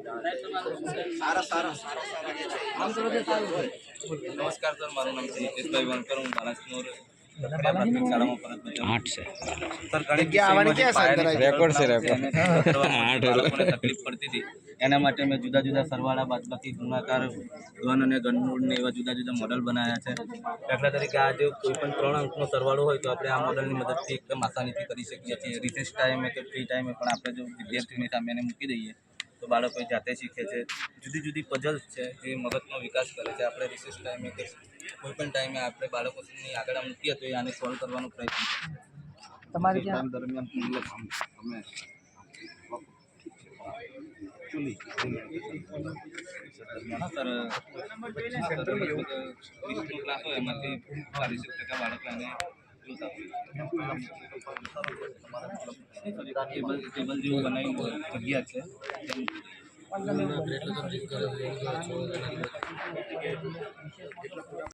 નમસ્કાર સર, મારું નામ છે હિતેશભાઈ વણકર, હું બાલાસનોર પ્રાથમિક શાળામાં ફરજ બજાવું. 8 છે સર. ઘણી બાળકોને તકલીફ પડતી હતી, એના માટે મેં જુદા જુદા સરવાળા, બાદબાકી, ગુણાકાર, ઘન અને ઘનમૂળ ને એવા જુદા જુદા મોડલ બનાવ્યા છે. દાખલા તરીકે આ જો કોઈ પણ 3 અંકનો સરવાળો હોય તો આપણે આ મોડલની મદદથી એકદમ આસાનીથી કરી શકીએ છીએ. રિસેસ ટાઈમે કે ફ્રી ટાઈમે પણ આપણે જો વિદ્યાર્થીઓની સામે એને મૂકી દઈએ તો બાળકો જાતે શીખે છે. જુદી જુદી પઝલ્સ છે જે મગજનો વિકાસ કરે છે. આપણે રિસેસ ટાઈમે કે કોઈ પણ ટાઈમે આપણે બાળકોની આગળ મૂકીએ તો આને સોલ્વ કરવાનો પ્રયત્ન કરીએ. તમારી ટાઈમ દરમિયાન તમે હા સર, ક્લાસ હોય એમાંથી 40% બાળકો એને ટેબલ જેવું બનાવી જગ્યા છે.